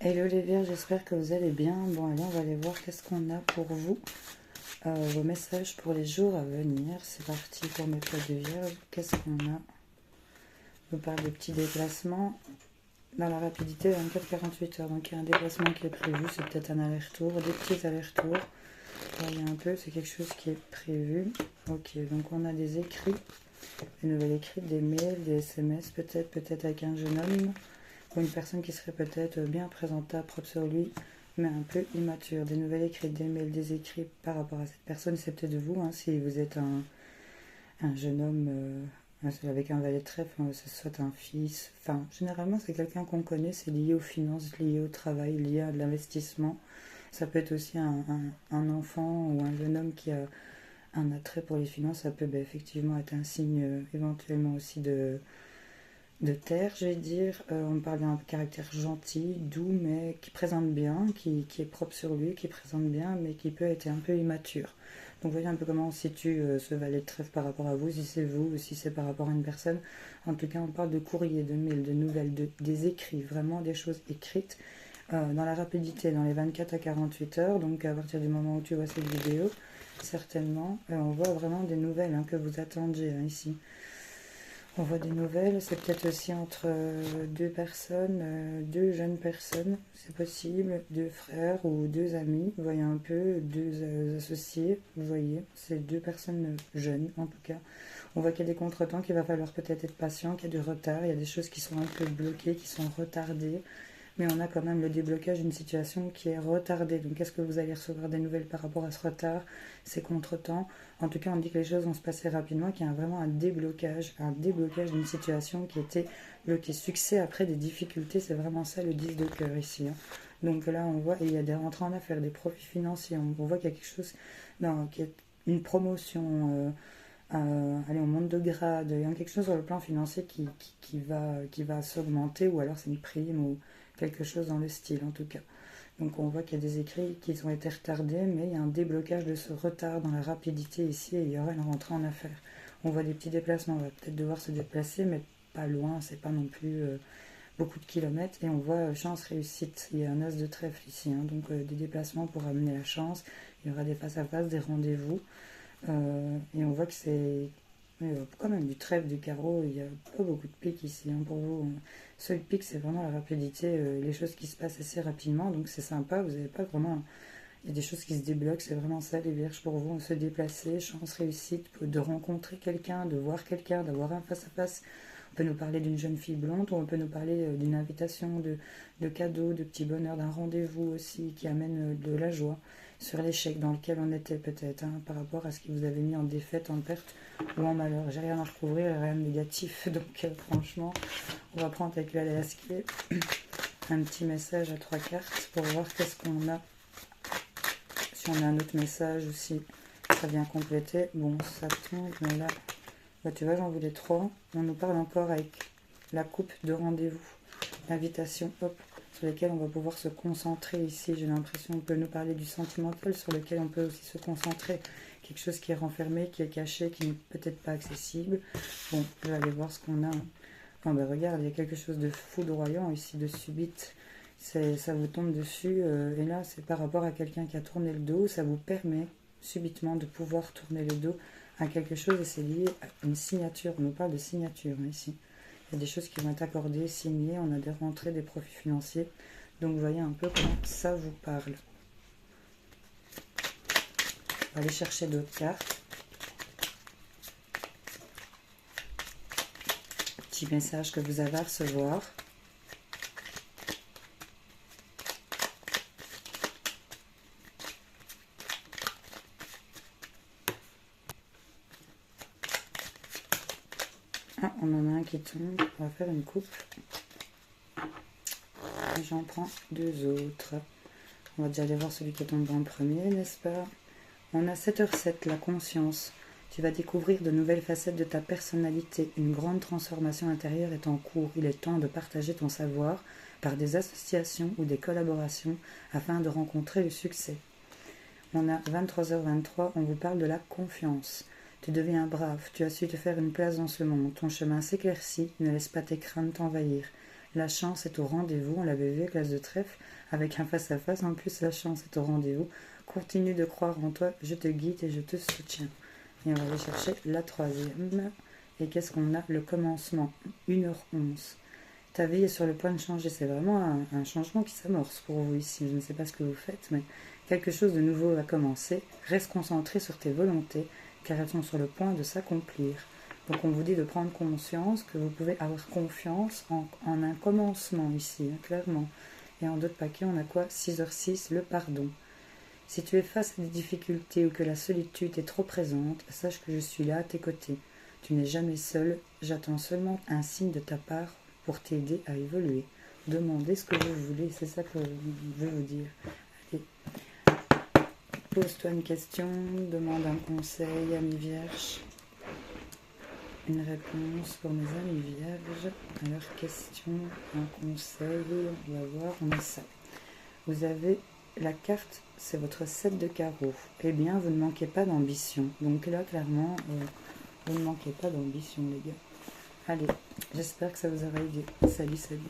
Hello les Vierges, j'espère que vous allez bien. Bon, allez, on va aller voir qu'est-ce qu'on a pour vous. Vos messages pour les jours à venir. C'est parti pour mes codes de Vierge. Qu'est-ce qu'on a? Je vous parle de petits déplacements. Dans la rapidité, 24-48 heures. Donc il y a un déplacement qui est prévu. C'est peut-être un aller-retour, des petits allers-retours. Voyez un peu, c'est quelque chose qui est prévu. Ok, donc on a des écrits, des nouvelles écrites, des mails, des SMS, peut-être avec un jeune homme. Ou une personne qui serait peut-être bien présentable, propre sur lui, mais un peu immature. Des nouvelles écrites, des mails, des écrits par rapport à cette personne, c'est peut-être vous, hein, si vous êtes un jeune homme avec un valet de trèfle, ce soit un fils. Enfin, généralement, c'est quelqu'un qu'on connaît, c'est lié aux finances, lié au travail, lié à de l'investissement. Ça peut être aussi un enfant ou un jeune homme qui a un attrait pour les finances. Ça peut effectivement être un signe éventuellement aussi de terre, je vais dire. On parle d'un caractère gentil, doux, mais qui présente bien, qui est propre sur lui, qui présente bien, mais qui peut être un peu immature. Donc, vous voyez un peu comment on situe ce valet de trèfle par rapport à vous, si c'est vous ou si c'est par rapport à une personne. En tout cas, on parle de courrier, de mails, de nouvelles, des écrits, vraiment des choses écrites dans la rapidité, dans les 24 à 48 heures. Donc, à partir du moment où tu vois cette vidéo, certainement, on voit vraiment des nouvelles que vous attendiez ici. On voit des nouvelles, c'est peut-être aussi entre deux personnes, deux jeunes personnes, c'est possible, deux frères ou deux amis, vous voyez un peu, deux associés, vous voyez, c'est deux personnes jeunes en tout cas. On voit qu'il y a des contretemps, qu'il va falloir peut-être être patient, qu'il y a du retard, il y a des choses qui sont un peu bloquées, qui sont retardées, mais on a quand même le déblocage d'une situation qui est retardée. Donc est-ce que vous allez recevoir des nouvelles par rapport à ce retard, ces contretemps? En tout cas, on dit que les choses vont se passer rapidement, qu'il y a vraiment un déblocage d'une situation qui était bloquée. Succès après des difficultés, c'est vraiment ça le 10 de cœur ici. Donc là, on voit, et il y a des rentrées en affaires, des profits financiers, on voit qu'il y a quelque chose, non, qui est une promotion, allez, on monte de grade, il y a quelque chose sur le plan financier qui va s'augmenter, ou alors c'est une prime, ou quelque chose dans le style en tout cas. Donc on voit qu'il y a des écrits qui ont été retardés, mais il y a un déblocage de ce retard dans la rapidité ici, et il y aura une rentrée en affaires. On voit des petits déplacements, on va peut-être devoir se déplacer, mais pas loin, c'est pas non plus beaucoup de kilomètres, et on voit chance, réussite, il y a un as de trèfle ici, donc des déplacements pour amener la chance, il y aura des face-à-face, des rendez-vous, et on voit que c'est quand même du trèfle, du carreau, il n'y a pas beaucoup de pics ici pour vous. Seul pic, c'est vraiment la rapidité, les choses qui se passent assez rapidement, donc c'est sympa, vous n'avez pas vraiment... Il y a des choses qui se débloquent, c'est vraiment ça les vierges pour vous, se déplacer, chance, réussite, de rencontrer quelqu'un, de voir quelqu'un, d'avoir un face-à-face. On peut nous parler d'une jeune fille blonde, ou on peut nous parler d'une invitation, de cadeaux, de petits bonheurs, d'un rendez-vous aussi qui amène de la joie sur l'échec dans lequel on était peut-être, par rapport à ce qui vous avait mis en défaite, en perte ou en malheur. J'ai rien à recouvrir, rien de négatif, donc franchement, on va prendre avec l'aléasquier un petit message à trois cartes pour voir qu'est-ce qu'on a. Si on a un autre message ou si ça vient compléter. Bon, ça tombe, mais là, tu vois, j'en voulais trois. On nous parle encore avec la coupe de rendez-vous, l'invitation, hop, sur lesquelles on va pouvoir se concentrer ici. J'ai l'impression qu'on peut nous parler du sentimental, sur lequel on peut aussi se concentrer. Quelque chose qui est renfermé, qui est caché, qui n'est peut-être pas accessible. Bon, je vais aller voir ce qu'on a. Oh, ben regarde, il y a quelque chose de foudroyant ici, de subite. Ça vous tombe dessus, et là, c'est par rapport à quelqu'un qui a tourné le dos. Ça vous permet subitement de pouvoir tourner le dos à quelque chose, et c'est lié à une signature. On nous parle de signature ici. Il y a des choses qui vont être accordées, signées, on a des rentrées, des profits financiers. Donc vous voyez un peu comment ça vous parle. On va aller chercher d'autres cartes. Petit message que vous avez à recevoir. Ah, on en a un qui tombe. On va faire une coupe. J'en prends deux autres. On va déjà aller voir celui qui est tombé en premier, n'est-ce pas? On a 7h07, la conscience. Tu vas découvrir de nouvelles facettes de ta personnalité. Une grande transformation intérieure est en cours. Il est temps de partager ton savoir par des associations ou des collaborations afin de rencontrer le succès. On a 23h23, on vous parle de la confiance. Tu deviens brave, tu as su te faire une place dans ce monde. Ton chemin s'éclaircit, ne laisse pas tes craintes t'envahir. La chance est au rendez-vous. On l'avait vu avec l'as de trèfle, avec un face-à-face. En plus, la chance est au rendez-vous. Continue de croire en toi. Je te guide et je te soutiens. Et on va aller chercher la troisième. Et qu'est-ce qu'on a? Le commencement. 1h11. Ta vie est sur le point de changer. C'est vraiment un changement qui s'amorce pour vous ici. Je ne sais pas ce que vous faites, mais quelque chose de nouveau va commencer. Reste concentré sur tes volontés, car elles sont sur le point de s'accomplir. Donc on vous dit de prendre conscience que vous pouvez avoir confiance en un commencement ici, hein, clairement. Et en d'autres paquets, on a quoi? 6h06, le pardon. Si tu es face à des difficultés ou que la solitude est trop présente, sache que je suis là à tes côtés. Tu n'es jamais seul, j'attends seulement un signe de ta part pour t'aider à évoluer. Demandez ce que vous voulez, c'est ça que je veux vous dire. Allez, pose-toi une question, demande un conseil, ami vierge. Une réponse pour mes amis vierges à leurs questions, un conseil, on va voir, on a ça. Vous avez la carte, c'est votre 7 de carreau. Eh bien, vous ne manquez pas d'ambition. Donc là, clairement, vous ne manquez pas d'ambition, les gars. Allez, j'espère que ça vous aura aidé. Salut, salut.